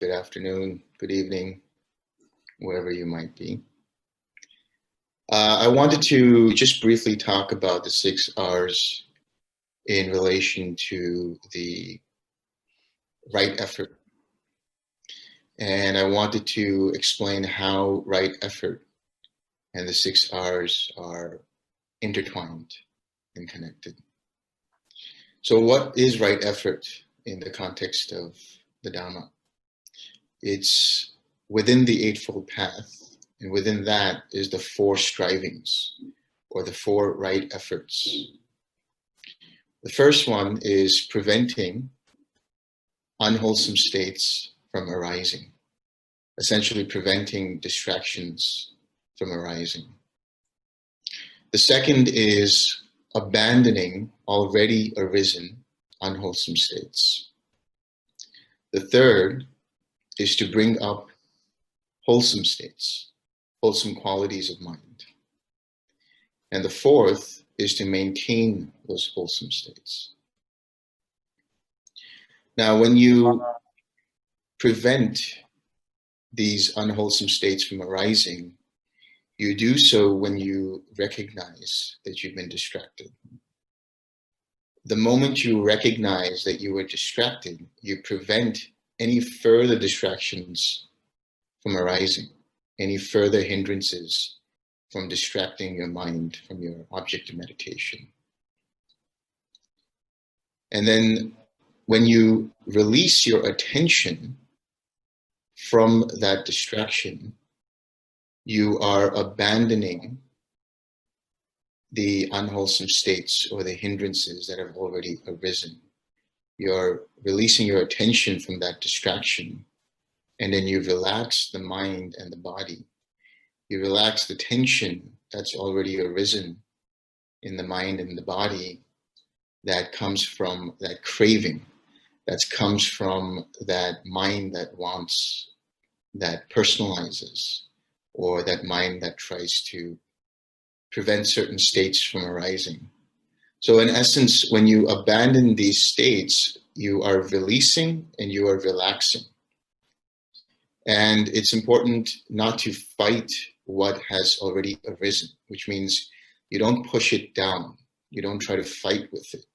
good afternoon, good evening, wherever you might be. I wanted to just briefly talk about the 6 R's in relation to the right effort. And I wanted to explain how right effort and the 6 R's are intertwined and connected. So what is right effort in the context of the Dhamma? It's within the Eightfold Path, and within that is the 4 strivings, or the 4 right efforts. The first one is preventing unwholesome states from arising, essentially preventing distractions from arising. The second is abandoning already arisen unwholesome states. The third is to bring up wholesome states, wholesome qualities of mind. And the fourth is to maintain those wholesome states. Now, when you prevent these unwholesome states from arising, you do so when you recognize that you've been distracted. The moment you recognize that you were distracted, you prevent any further distractions from arising, any further hindrances from distracting your mind from your object of meditation. And then when you release your attention from that distraction, you are abandoning the unwholesome states or the hindrances that have already arisen. You're releasing your attention from that distraction, and then you relax the mind and the body. You relax the tension that's already arisen in the mind and the body that comes from that craving, that comes from that mind that wants, that personalizes, or that mind that tries to prevent certain states from arising. So in essence, when you abandon these states, you are releasing and you are relaxing. And it's important not to fight what has already arisen, which means you don't push it down. You don't try to fight with it.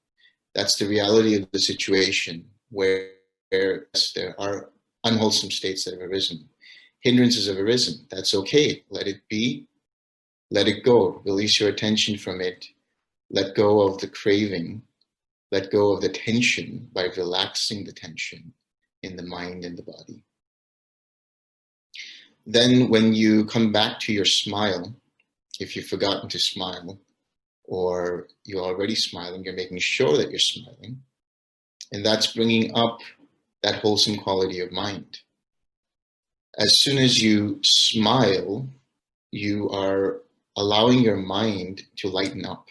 That's the reality of the situation where there are unwholesome states that have arisen. Hindrances have arisen. That's okay. Let it be. Let it go. Release your attention from it. Let go of the craving. Let go of the tension by relaxing the tension in the mind and the body. Then when you come back to your smile, if you've forgotten to smile, or you're already smiling, you're making sure that you're smiling, and that's bringing up that wholesome quality of mind. As soon as you smile, you are allowing your mind to lighten up.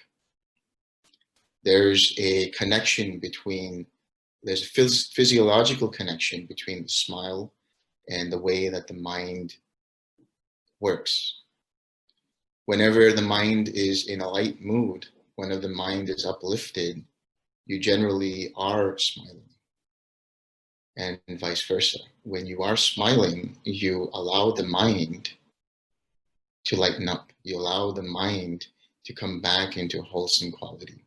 There's a connection between, there's a physiological connection between the smile and the way that the mind works. Whenever the mind is in a light mood, whenever the mind is uplifted, you generally are smiling, and vice versa. When you are smiling, you allow the mind to lighten up. You allow the mind to come back into wholesome quality.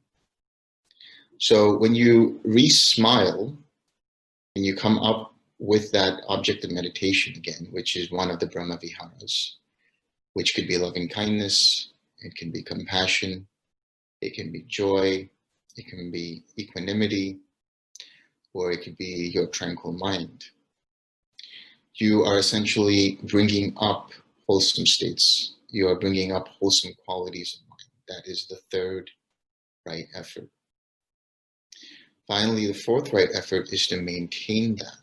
So when you re-smile and you come up with that object of meditation again, which is one of the Brahma Viharas, which could be loving kindness, it can be compassion, it can be joy, it can be equanimity, or it could be your tranquil mind. You are essentially bringing up wholesome states. You are bringing up wholesome qualities of mind. That is the third right effort. Finally, the fourth right effort is to maintain that.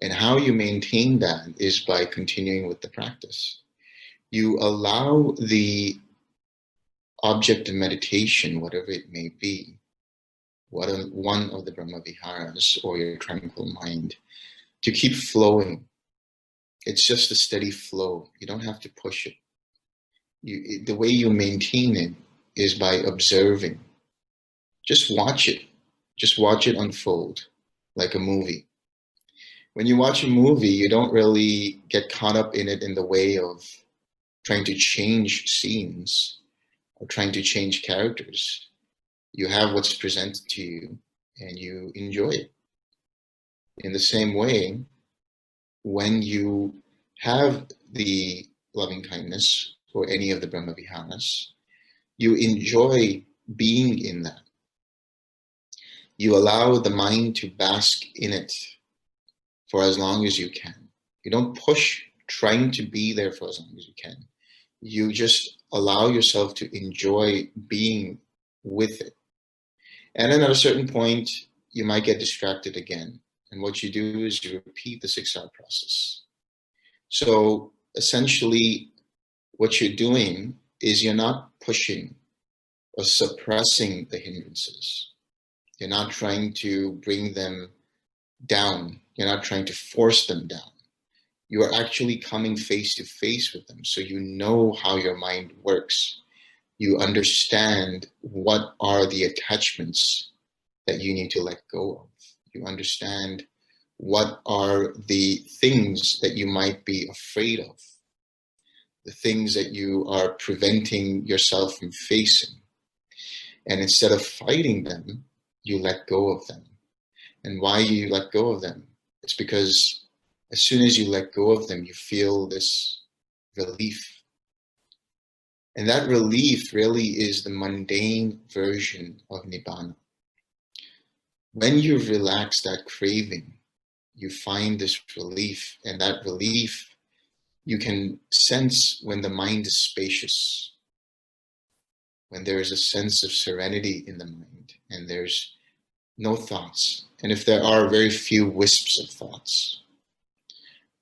And how you maintain that is by continuing with the practice. You allow the object of meditation, whatever it may be, one of the Brahma Viharas or your tranquil mind, to keep flowing. It's just a steady flow. You don't have to push it. The way you maintain it is by observing. Just watch it. Just watch it unfold like a movie. When you watch a movie, you don't really get caught up in it in the way of trying to change scenes or trying to change characters. You have what's presented to you and you enjoy it. In the same way, when you have the loving kindness or any of the Brahma Viharas, you enjoy being in that. You allow the mind to bask in it for as long as you can. You don't push trying to be there for as long as you can. You just allow yourself to enjoy being with it. And then at a certain point, you might get distracted again. And what you do is you repeat the 6-hour process. So essentially, what you're doing is you're not pushing or suppressing the hindrances. You're not trying to bring them down. You're not trying to force them down. You are actually coming face to face with them. So you know how your mind works. You understand what are the attachments that you need to let go of. You understand what are the things that you might be afraid of, the things that you are preventing yourself from facing. And instead of fighting them, you let go of them. And why you let go of them? It's because as soon as you let go of them, you feel this relief. And that relief really is the mundane version of Nibbana. When you relax that craving, you find this relief, and that relief you can sense when the mind is spacious, when there is a sense of serenity in the mind, and there's no thoughts. And if there are, very few wisps of thoughts.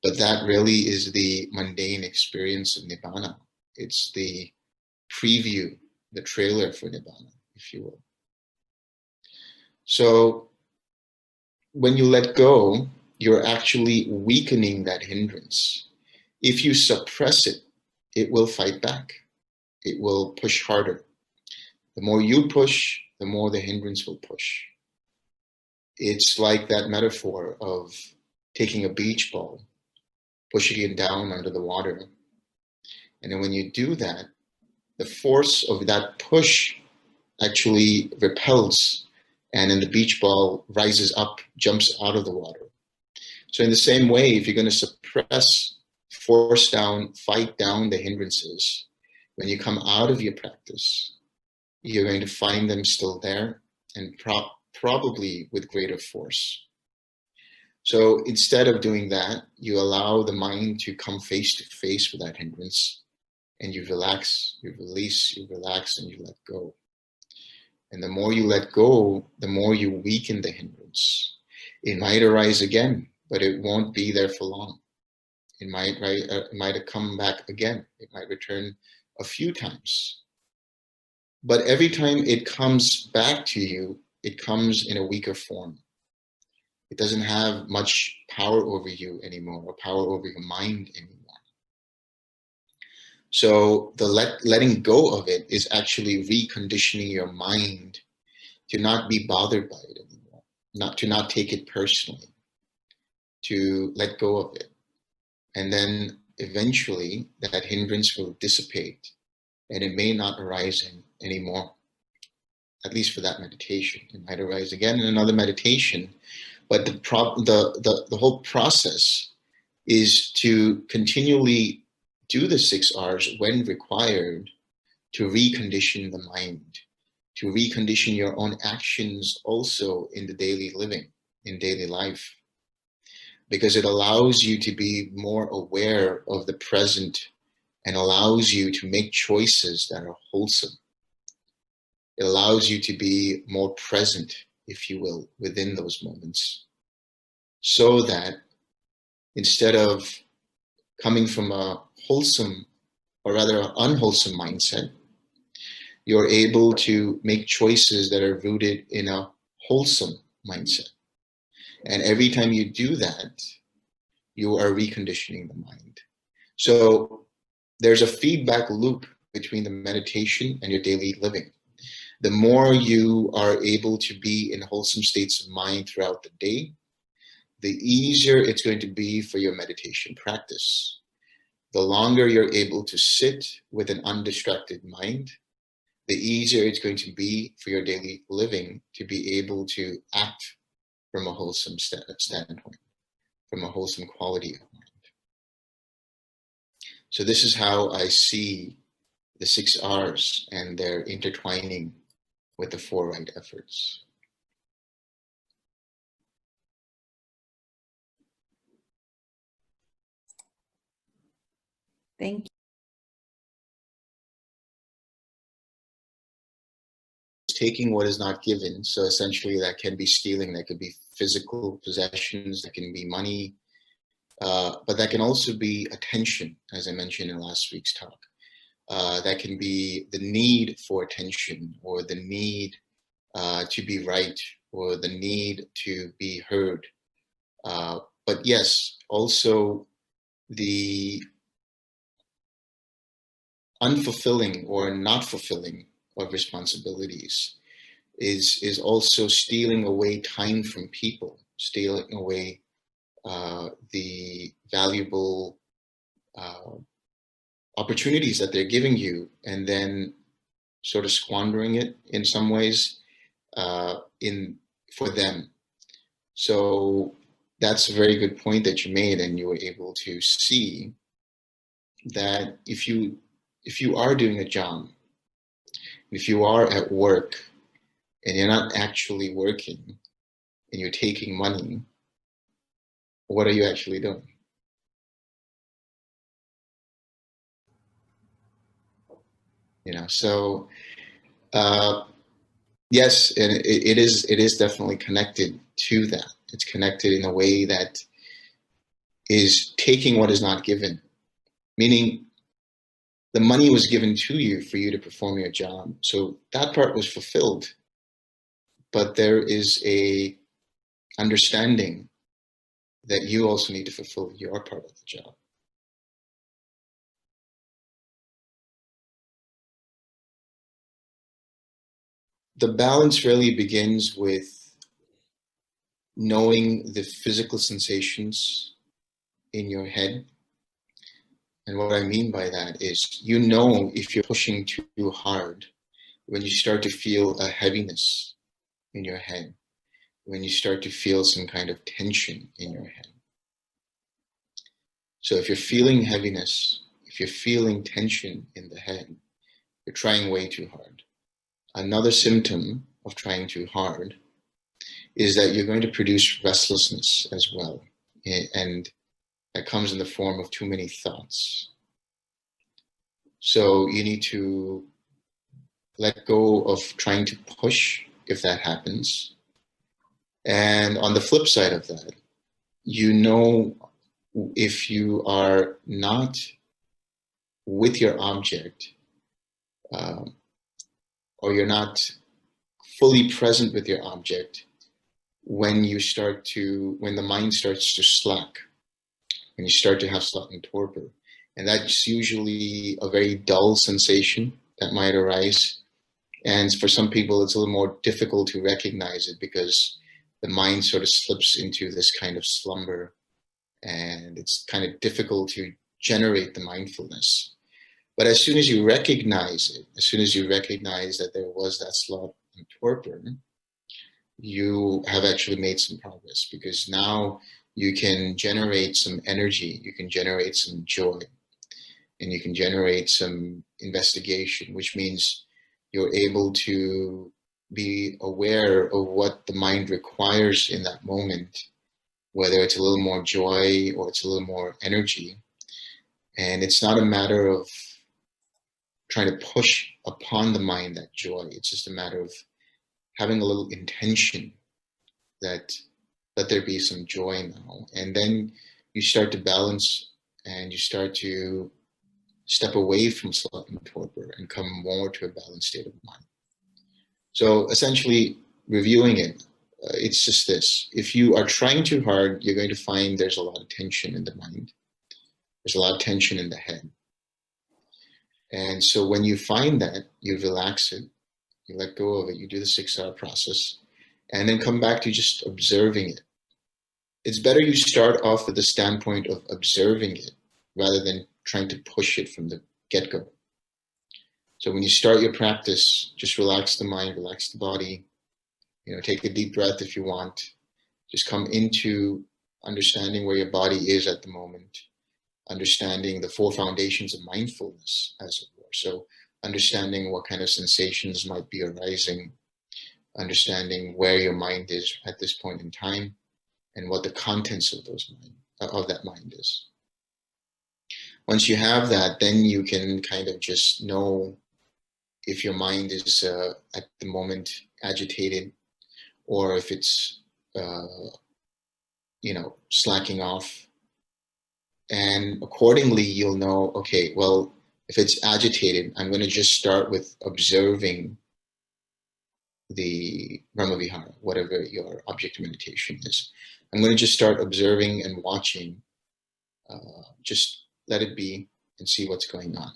But that really is the mundane experience of Nibbana. It's the preview, the trailer for Nibbana, if you will. So when you let go, you're actually weakening that hindrance. If you suppress it, it will fight back. It will push harder. The more you push, the more the hindrance will push. It's like that metaphor of taking a beach ball, pushing it down under the water. And then when you do that, the force of that push actually repels, and then the beach ball rises up, jumps out of the water. So in the same way, if you're going to suppress, force down, fight down the hindrances, when you come out of your practice, you're going to find them still there, and probably with greater force. So instead of doing that, you allow the mind to come face to face with that hindrance, and you relax, you release, you relax, and you let go. And the more you let go, the more you weaken the hindrance. It might arise again, but it won't be there for long. It might come back again. It might return a few times. But every time it comes back to you, it comes in a weaker form. It doesn't have much power over you anymore, or power over your mind anymore. So the letting go of it is actually reconditioning your mind to not be bothered by it anymore, to not take it personally, to let go of it. And then eventually that hindrance will dissipate, and it may not arise anymore, at least for that meditation. It might arise again in another meditation, but the whole process is to continually do the 6 R's when required to recondition the mind, to recondition your own actions also in the daily living, in daily life, because it allows you to be more aware of the present and allows you to make choices that are wholesome. It allows you to be more present, if you will, within those moments, so that instead of coming from a wholesome, or rather an unwholesome mindset, you're able to make choices that are rooted in a wholesome mindset. And every time you do that, you are reconditioning the mind. So there's a feedback loop between the meditation and your daily living. The more you are able to be in wholesome states of mind throughout the day, the easier it's going to be for your meditation practice. The longer you're able to sit with an undistracted mind, the easier it's going to be for your daily living to be able to act from a wholesome standpoint, from a wholesome quality of mind. So this is how I see the 6 R's and their intertwining with the 4 right efforts. Thank you. Taking what is not given. So essentially that can be stealing, that could be physical possessions, that can be money, but that can also be attention, as I mentioned in last week's talk. That can be the need for attention, or the need to be right, or the need to be heard. But yes, also the unfulfilling or not fulfilling of responsibilities is also stealing away time from people, stealing away the valuable opportunities that they're giving you, and then sort of squandering it in some ways for them. So that's a very good point that you made, and you were able to see that if you are doing a job, if you are at work and you're not actually working and you're taking money, what are you actually doing? You know, so yes, and it is definitely connected to that. It's connected in a way that is taking what is not given, meaning the money was given to you for you to perform your job. So that part was fulfilled, but there is a understanding that you also need to fulfill your part of the job. The balance really begins with knowing the physical sensations in your head. And what I mean by that is, you know, if you're pushing too hard, when you start to feel a heaviness in your head, when you start to feel some kind of tension in your head. So if you're feeling heaviness, if you're feeling tension in the head, you're trying way too hard. Another symptom of trying too hard is that you're going to produce restlessness as well. And that comes in the form of too many thoughts. So you need to let go of trying to push if that happens. And on the flip side of that, you know, if you are not with your object, or you're not fully present with your object, when the mind starts to slack, when you start to have sloth and torpor. And that's usually a very dull sensation that might arise. And for some people, it's a little more difficult to recognize it because the mind sort of slips into this kind of slumber, and it's kind of difficult to generate the mindfulness. But as soon as you recognize it, as soon as you recognize that there was that sloth and torpor, you have actually made some progress, because now you can generate some energy, you can generate some joy, and you can generate some investigation, which means you're able to be aware of what the mind requires in that moment, whether it's a little more joy or it's a little more energy. And it's not a matter of trying to push upon the mind that joy. It's just a matter of having a little intention that let there be some joy now. And then you start to balance, and you start to step away from sloth and torpor and come more to a balanced state of mind. So essentially, reviewing it, it's just this. If you are trying too hard, you're going to find there's a lot of tension in the mind. There's a lot of tension in the head. And so when you find that, you relax it, you let go of it, you do the 6-hour process, and then come back to just observing it. it's better you start off with the standpoint of observing it rather than trying to push it from the get-go. So when you start your practice, just relax the mind, relax the body, take a deep breath if you want. Just come into understanding where your body is at the moment, understanding the 4 foundations of mindfulness, as it were. So understanding what kind of sensations might be arising, understanding where your mind is at this point in time, and what the contents of that mind is. Once you have that, then you can kind of just know if your mind is at the moment agitated, or if it's slacking off. And accordingly, you'll know, okay, well, if it's agitated, I'm going to just start with observing the Brahmavihara, whatever your object of meditation is. I'm going to just start observing and watching. Just let it be and see what's going on.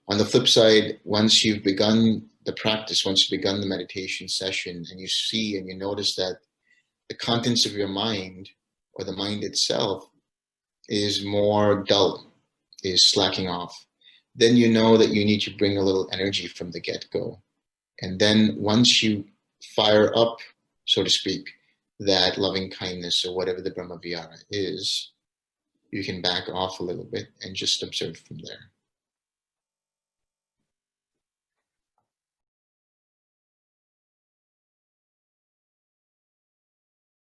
On the flip side, once you've begun the practice, once you've begun the meditation session, and you see and you notice that the contents of your mind, or the mind itself, is more dull, is slacking off, then you know that you need to bring a little energy from the get-go. And then once you fire up, so to speak, that loving kindness or whatever the Brahmavihara is, you can back off a little bit and just observe from there.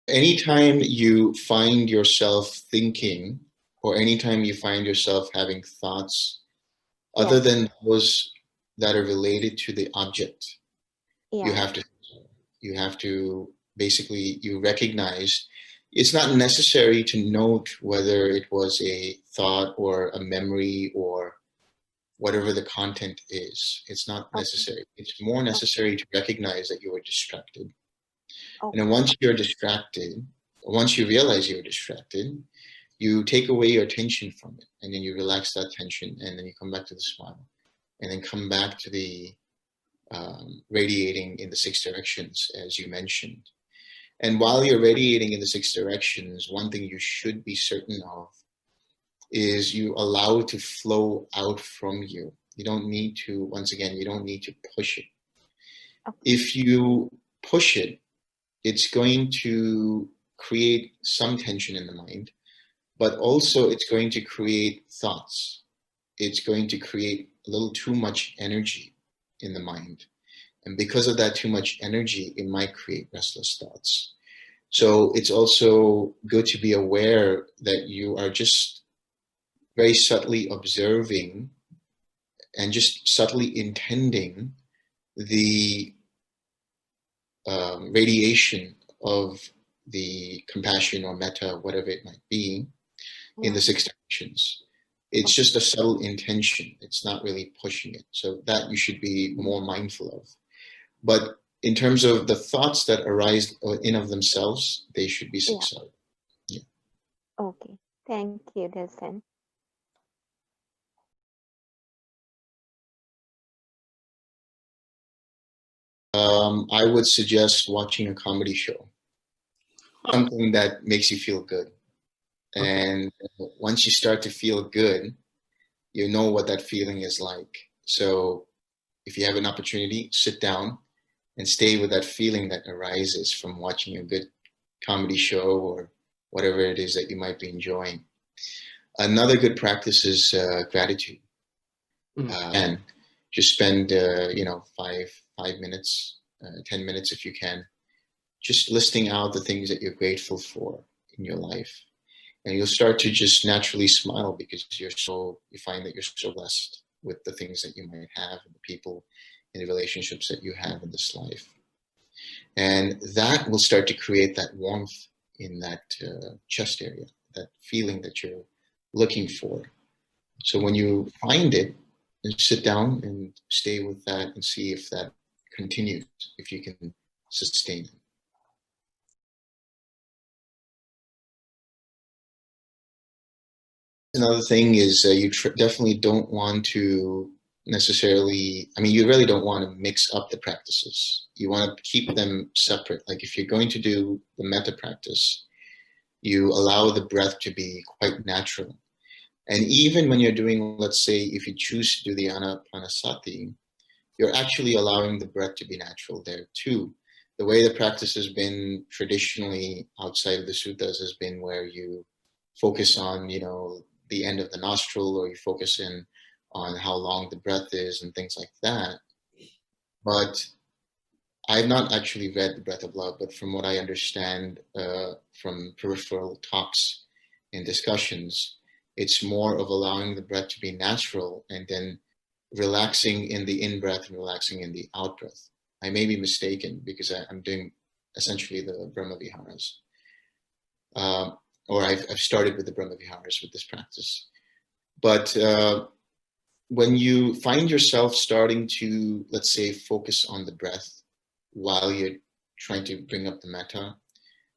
Anytime you find yourself thinking, or anytime you find yourself having thoughts other than those that are related to the object, you have to basically, you recognize it's not necessary to note whether it was a thought or a memory or whatever the content is. It's not necessary. It's more necessary to recognize that you were distracted. And then once you're distracted, once you realize you're distracted, you take away your attention from it, and then you relax that tension, and then you come back to the smile, and then come back to the radiating in the 6 directions, as you mentioned. And while you're radiating in the 6 directions, one thing you should be certain of is you allow it to flow out from you. You don't need to, once again, you don't need to push it. If you push it, it's going to create some tension in the mind, but also it's going to create thoughts. It's going to create a little too much energy in the mind. And because of that too much energy, it might create restless thoughts. So it's also good to be aware that you are just very subtly observing and just subtly intending the radiation of the compassion or metta, whatever it might be, in the 6 directions. It's just a subtle intention. It's not really pushing it. So that you should be more mindful of. But in terms of the thoughts that arise in of themselves, they should be 6 hours. Yeah. Okay. Thank you, Delson. I would suggest watching a comedy show, something that makes you feel good. And once you start to feel good, you know what that feeling is like. So if you have an opportunity, sit down and stay with that feeling that arises from watching a good comedy show or whatever it is that you might be enjoying. Another good practice is gratitude. And just spend 5 minutes, 10 minutes if you can, just listing out the things that you're grateful for in your life. And you'll start to just naturally smile because you find that you're so blessed with the things that you might have, and the people and the relationships that you have in this life. And that will start to create that warmth in that chest area, that feeling that you're looking for. So when you find it, and sit down and stay with that and see if that continues, if you can sustain it. Another thing is you definitely don't want to necessarily, you really don't want to mix up the practices. You want to keep them separate. Like if you're going to do the metta practice, You allow the breath to be quite natural. And even when you're doing, let's say, if you choose to do the anapanasati, you're actually allowing the breath to be natural there too. The way the practice has been traditionally outside of the suttas has been where you focus on, the end of the nostril, or you focus in on how long the breath is and things like that. But I've not actually read The Breath of Love, but from what I understand from peripheral talks and discussions, it's more of allowing the breath to be natural and then relaxing in the in-breath and relaxing in the out-breath. I may be mistaken because I'm doing essentially the Brahma Viharas. Or I've started with the Brahma Viharas with this practice. But when you find yourself starting to, let's say, focus on the breath while you're trying to bring up the metta,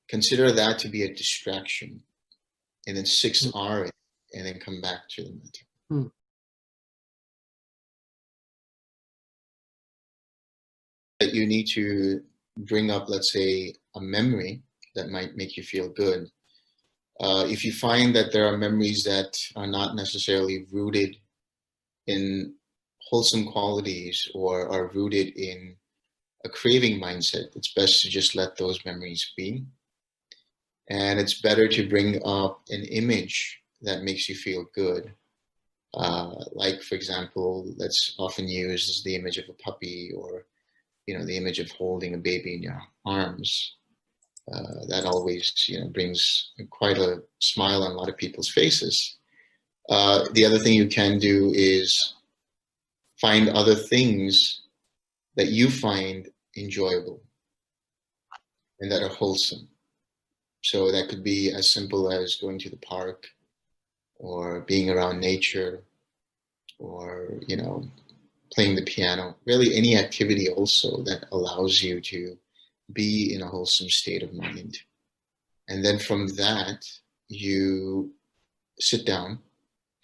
consider that to be a distraction. And then 6 R and then come back to the metta. That you need to bring up, let's say, a memory that might make you feel good. If you find that there are memories that are not necessarily rooted in wholesome qualities or are rooted in a craving mindset, it's best to just let those memories be. And it's better to bring up an image that makes you feel good. Like, for example, that's often used as the image of a puppy, or the image of holding a baby in your arms. That always, brings quite a smile on a lot of people's faces. The other thing you can do is find other things that you find enjoyable and that are wholesome. So that could be as simple as going to the park, or being around nature, or, playing the piano. Really any activity also that allows you to be in a wholesome state of mind. And then from that, you sit down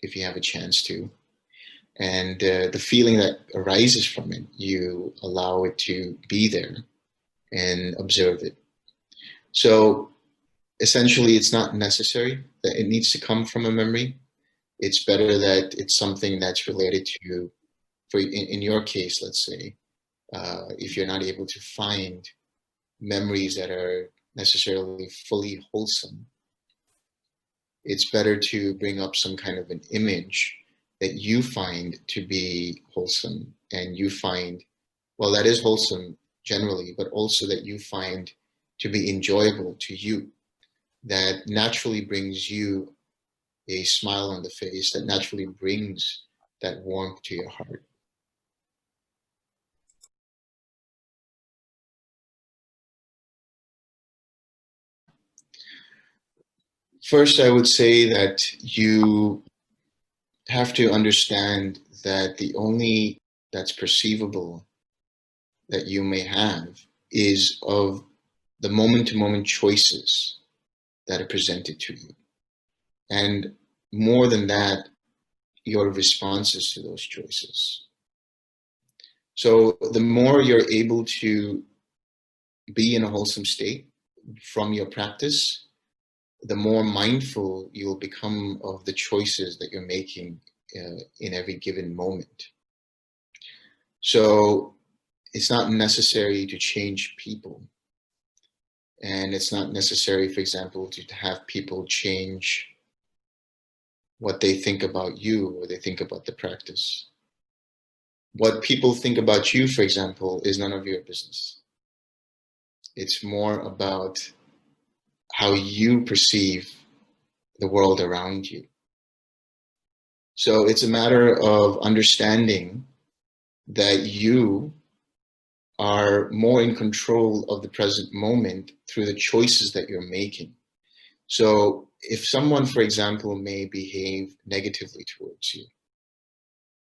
if you have a chance to. And the feeling that arises from it, you allow it to be there and observe it. So essentially, it's not necessary that it needs to come from a memory. It's better that it's something that's related to, in your case, let's say, if you're not able to find memories that are necessarily fully wholesome, it's better to bring up some kind of an image that you find to be wholesome, and you find, well, that is wholesome generally, but also that you find to be enjoyable to you, that naturally brings you a smile on the face, that naturally brings that warmth to your heart. First, I would say that you have to understand that the only that's perceivable that you may have is of the moment-to-moment choices that are presented to you. And more than that, your responses to those choices. So the more you're able to be in a wholesome state from your practice, the more mindful you'll become of the choices that you're making in every given moment. So it's not necessary to change people. And it's not necessary, for example, to have people change what they think about you or they think about the practice. What people think about you, for example, is none of your business. It's more about how you perceive the world around you. So it's a matter of understanding that you are more in control of the present moment through the choices that you're making. So if someone, for example, may behave negatively towards you,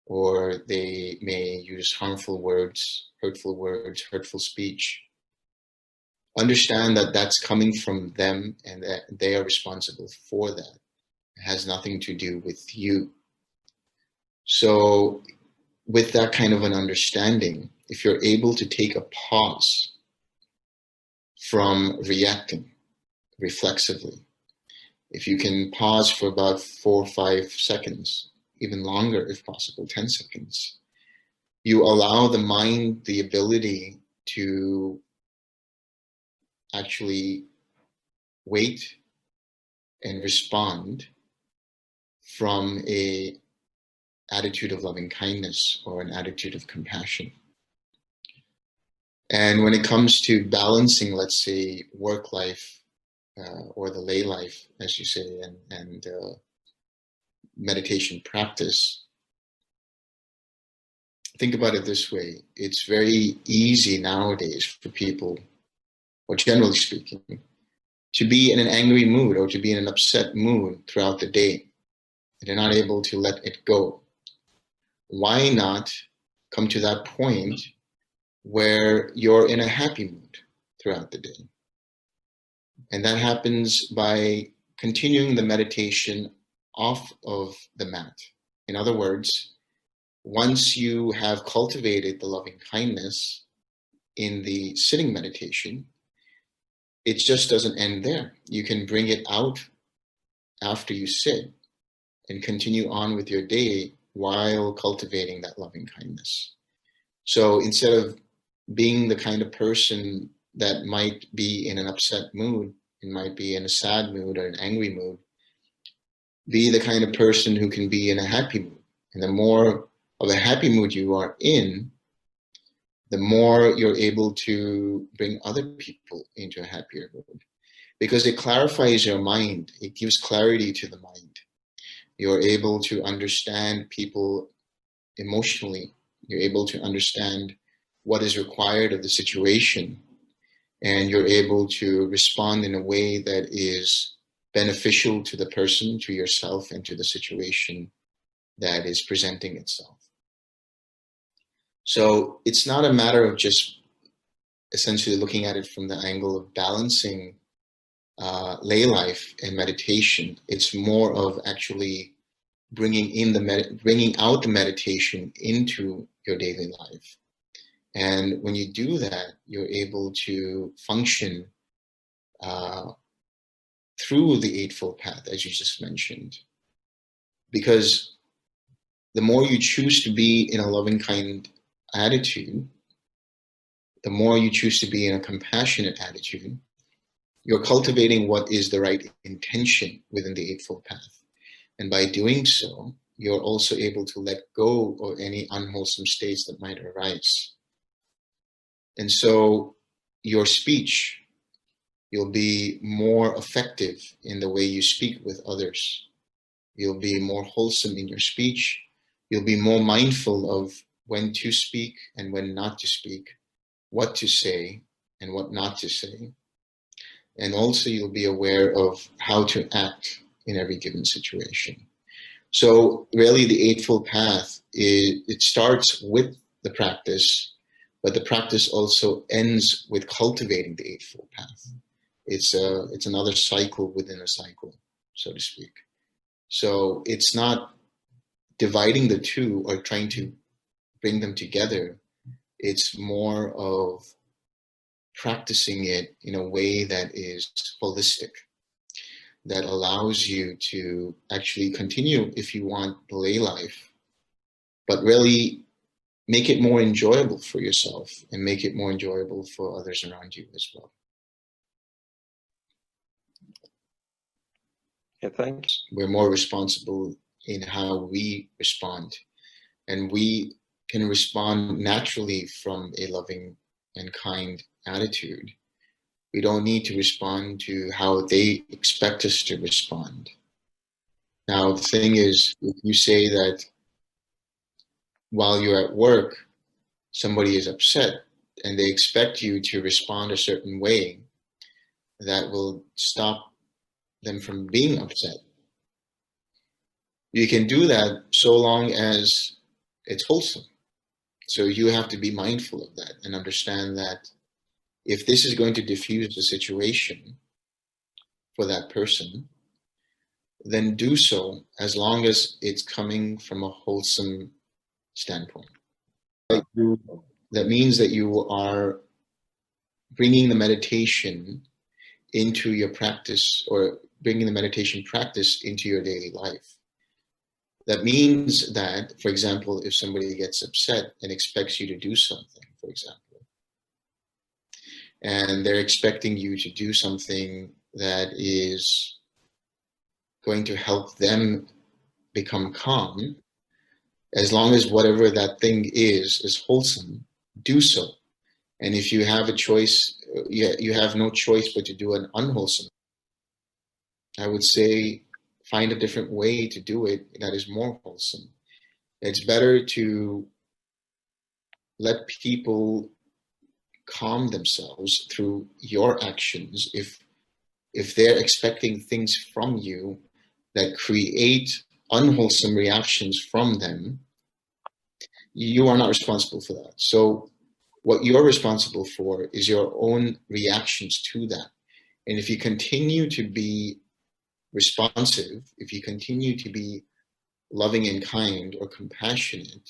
or they may use harmful words, hurtful speech, understand that that's coming from them and that they are responsible for that. It has nothing to do with you. So with that kind of an understanding, if you're able to take a pause from reacting reflexively If you can pause for about 4 or 5 seconds, even longer if possible, 10 seconds, you allow the mind the ability to actually wait and respond from an attitude of loving kindness or an attitude of compassion. And when it comes to balancing, let's say, work life or the lay life, as you say, and meditation practice, think about it this way. It's very easy nowadays for people, or generally speaking, to be in an angry mood or to be in an upset mood throughout the day. They're not able to let it go. Why not come to that point where you're in a happy mood throughout the day? And that happens by continuing the meditation off of the mat. In other words, once you have cultivated the loving kindness in the sitting meditation, it just doesn't end there. You can bring it out after you sit and continue on with your day while cultivating that loving kindness. So instead of being the kind of person that might be in an upset mood, it might be in a sad mood or an angry mood, be the kind of person who can be in a happy mood. And the more of a happy mood you are in, the more you're able to bring other people into a happier mood. Because it clarifies your mind, it gives clarity to the mind. You're able to understand people emotionally. You're able to understand what is required of the situation. And you're able to respond in a way that is beneficial to the person, to yourself, and to the situation that is presenting itself. So it's not a matter of just essentially looking at it from the angle of balancing lay life and meditation. It's more of actually bringing out the meditation into your daily life. And when you do that, you're able to function through the Eightfold Path, as you just mentioned. Because the more you choose to be in a loving, kind attitude, the more you choose to be in a compassionate attitude, you're cultivating what is the right intention within the Eightfold Path. And by doing so, you're also able to let go of any unwholesome states that might arise. And so your speech, you'll be more effective in the way you speak with others. You'll be more wholesome in your speech. You'll be more mindful of when to speak and when not to speak, what to say and what not to say. And also you'll be aware of how to act in every given situation. So really the Eightfold Path, it starts with the practice, but the practice also ends with cultivating the Eightfold Path. It's another cycle within a cycle, so to speak. So it's not dividing the two or trying to bring them together. It's more of practicing it in a way that is holistic, that allows you to actually continue, if you want, the lay life, but really make it more enjoyable for yourself and make it more enjoyable for others around you as well. Yeah, thanks. We're more responsible in how we respond, and we can respond naturally from a loving and kind attitude. We don't need to respond to how they expect us to respond. Now, the thing is, if you say that while you're at work, somebody is upset and they expect you to respond a certain way, that will stop them from being upset. You can do that so long as it's wholesome. So you have to be mindful of that and understand that if this is going to diffuse the situation for that person, then do so as long as it's coming from a wholesome standpoint. That means that you are bringing the meditation into your practice, or bringing the meditation practice into your daily life. That means that, for example, if somebody gets upset and expects you to do something, for example, and they're expecting you to do something that is going to help them become calm, as long as whatever that thing is wholesome, do so. And if you have a choice, you have no choice but to do an unwholesome, I would say find a different way to do it that is more wholesome. It's better to let people calm themselves through your actions if they're expecting things from you that create unwholesome reactions from them. You are not responsible for that. So what you're responsible for is your own reactions to that. And if you continue to be responsive, if you continue to be loving and kind or compassionate,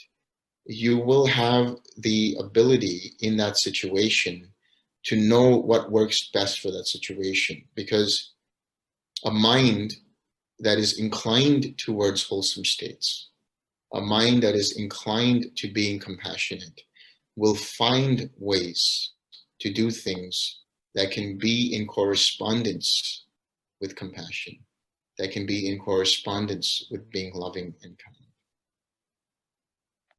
you will have the ability in that situation to know what works best for that situation. Because a mind that is inclined towards wholesome states, a mind that is inclined to being compassionate, will find ways to do things that can be in correspondence with compassion, that can be in correspondence with being loving and kind.